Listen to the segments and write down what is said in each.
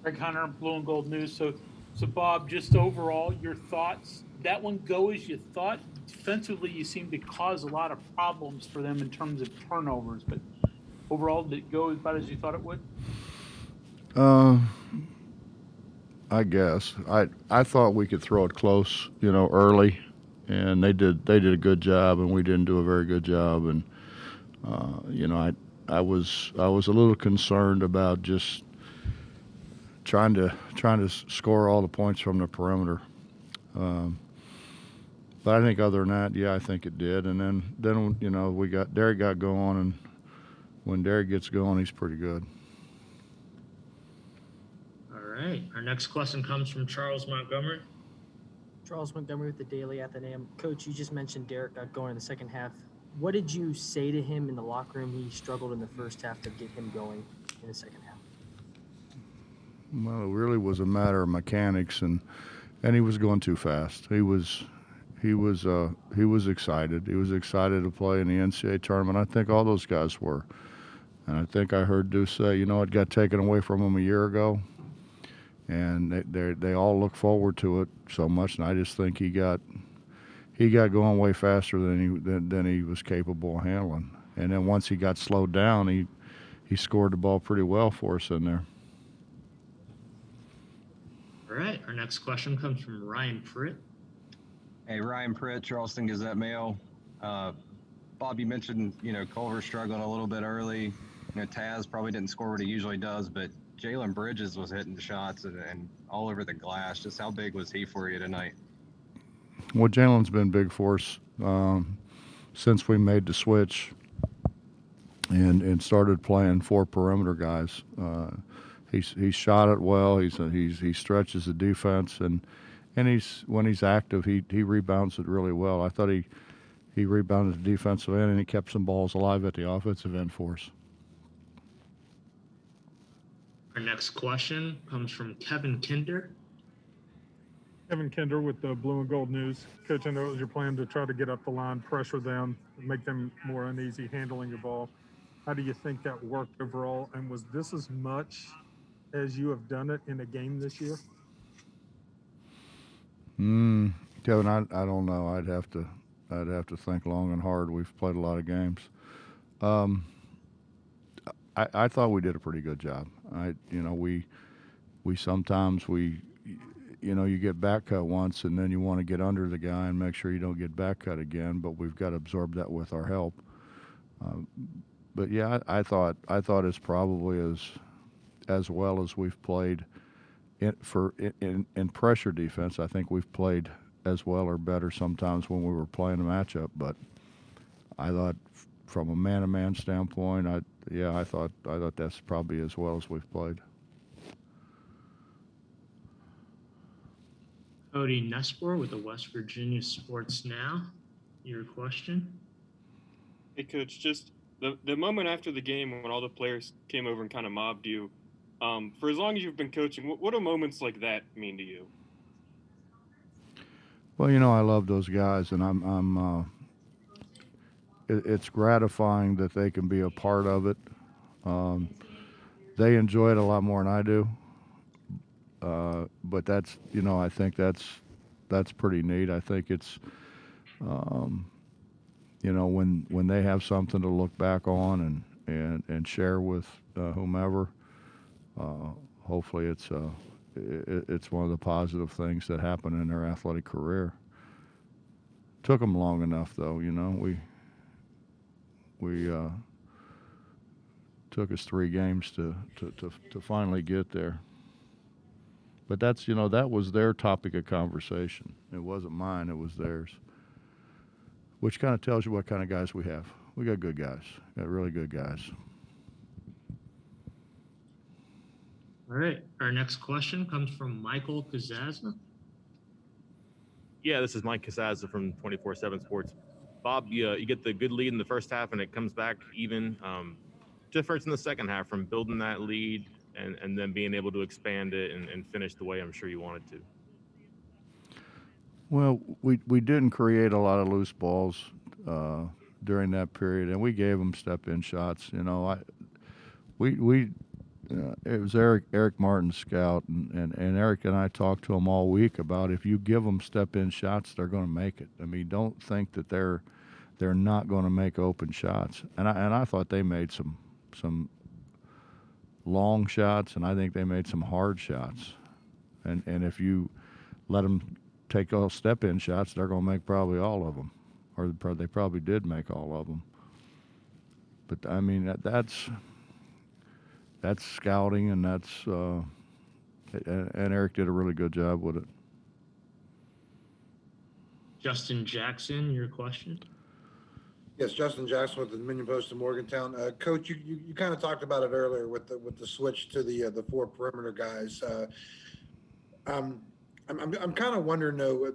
Greg Hunter, Blue and Gold News. So Bob, just overall, your thoughts? That one go as you thought. Defensively, you seem to cause a lot of problems for them in terms of turnovers, but overall, did it go about as you thought it would? Uh, I guess I thought we could throw it close, early, and they did a good job, and we didn't do a very good job, and I was a little concerned about just trying to score all the points from the perimeter. Um, but I think other than that, yeah, I think it did, and then we got Derek got going, and when Derek gets going, he's pretty good. All right. Our next question comes from Charles Montgomery. Charles Montgomery with the Daily Athenaeum. Coach, you just mentioned Derek got going in the second half. What did you say to him in the locker room? He struggled in the first half to get him going in the second half. Well, it really was a matter of mechanics, and he was going too fast. He was excited. He was excited to play in the NCAA tournament. I think all those guys were, and I think I heard Deuce say, it got taken away from him a year ago, and they all look forward to it so much. And I just think he got going way faster than he was capable of handling. And then once he got slowed down, he scored the ball pretty well for us in there. All right. Our next question comes from Ryan Pritt. Hey, Ryan Pritt, Charleston Gazette Mail. Bob, you mentioned, Culver struggling a little bit early. Taz probably didn't score what he usually does, but Jalen Bridges was hitting the shots and all over the glass. Just how big was he for you tonight? Well, Jalen's been big for us since we made the switch and started playing four perimeter guys. He shot it well. He stretches the defense, and when he's active, he rebounds it really well. I thought he rebounded the defensive end, and he kept some balls alive at the offensive end for us. Our next question comes from Kevin Kinder. Kevin Kinder with the Blue and Gold News. Coach, I know it was your plan to try to get up the line, pressure them, make them more uneasy handling the ball. How do you think that worked overall? And was this as much as you have done it in a game this year? Kevin, I don't know. I'd have to think long and hard. We've played a lot of games. I thought we did a pretty good job. We sometimes you get back cut once, and then you want to get under the guy and make sure you don't get back cut again. But we've got to absorb that with our help. But yeah, I thought it's probably as well as we've played in pressure defense. I think we've played as well or better sometimes when we were playing a matchup. But I thought from a man-to-man standpoint, I thought that's probably as well as we've played. Cody Nespor with the West Virginia Sports Now. Your question? Hey, Coach, just the moment after the game when all the players came over and kind of mobbed you, for as long as you've been coaching, what do moments like that mean to you? Well, I love those guys, and it's gratifying that they can be a part of it. They enjoy it a lot more than I do. But that's, I think that's pretty neat. I think it's, when they have something to look back on and share with whomever, hopefully it's one of the positive things that happen in their athletic career. Took them long enough, though. We took us 3 games to finally get there. But that's, that was their topic of conversation. It wasn't mine, it was theirs. Which kind of tells you what kind of guys we have. We got good guys, got really good guys. All right. Our next question comes from Michael Kazazza. Yeah, this is Mike Casazza from 24/7 Sports. Bob, you get the good lead in the first half, and it comes back even. Difference in the second half from building that lead and then being able to expand it and finish the way I'm sure you wanted to. Well, we didn't create a lot of loose balls during that period, and we gave them step-in shots. We It was Eric Martin's scout, and Eric and I talked to him all week about if you give them step-in shots, they're going to make it. I mean, don't think that they're not going to make open shots. And I thought they made some long shots, and I think they made some hard shots. And if you let them take all step-in shots, they're going to make probably all of them, or they probably did make all of them. But I mean that's scouting, and and Eric did a really good job with it. Justin Jackson, your question. Yes, Justin Jackson with the Dominion Post in Morgantown. Coach, you kind of talked about it earlier with the switch to the 4 perimeter guys. I'm kind of wondering though,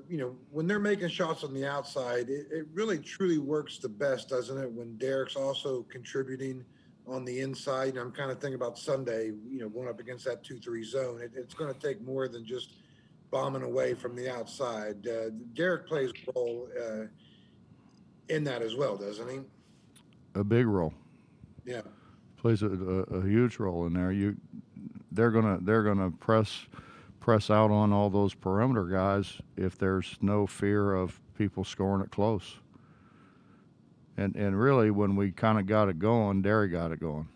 when they're making shots on the outside, it really truly works the best, doesn't it? When Derek's also contributing on the inside. I'm kind of thinking about Sunday, going up against that 2-3 zone. It's going to take more than just bombing away from the outside. Derek plays a role in that as well, doesn't he? A big role. Yeah. Plays a huge role in there. They're gonna press out on all those perimeter guys if there's no fear of people scoring it close. And really, when we kind of got it going, Derek got it going.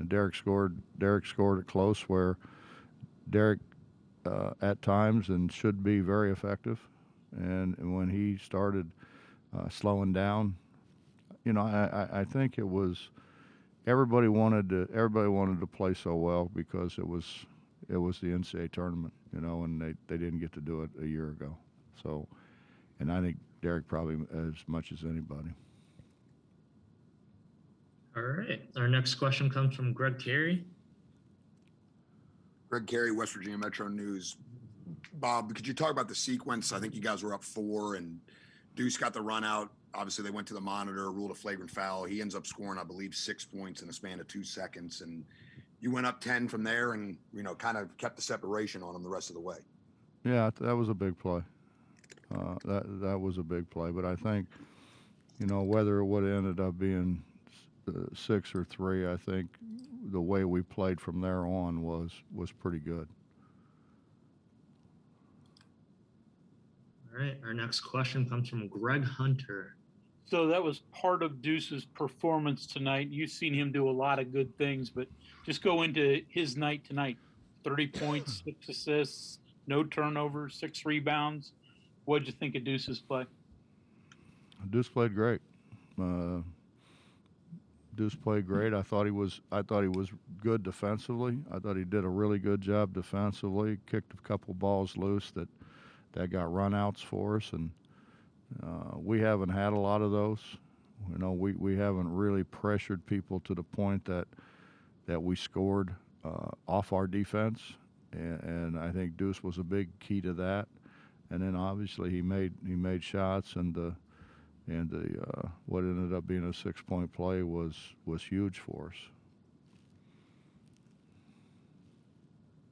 Derek scored it close, where Derek at times and should be very effective. And when he started slowing down, I think it was everybody wanted to play so well because it was the NCAA tournament, and they didn't get to do it a year ago. So, and I think Derek probably as much as anybody. All right. Our next question comes from Greg Carey. Greg Carey, West Virginia Metro News. Bob, could you talk about the sequence? I think you guys were up 4 and Deuce got the run out. Obviously, they went to the monitor, ruled a flagrant foul. He ends up scoring, I believe, 6 points in a span of 2 seconds. And you went up 10 from there and, kind of kept the separation on him the rest of the way. Yeah, that was a big play. That was a big play. But I think, whether it would have ended up being 6 or 3, I think the way we played from there on was pretty good. All right. Our next question comes from Greg Hunter. So that was part of Deuce's performance tonight. You've seen him do a lot of good things, but just go into his night tonight. 30 points, 6 assists, no turnovers, 6 rebounds. What'd you think of Deuce's play? Deuce played great. Deuce played great. I thought he was good defensively. I thought he did a really good job defensively. Kicked a couple balls loose that got runouts for us, and we haven't had a lot of those. We haven't really pressured people to the point that we scored off our defense, and I think Deuce was a big key to that. And then obviously he made shots, and what ended up being a 6-point play was huge for us.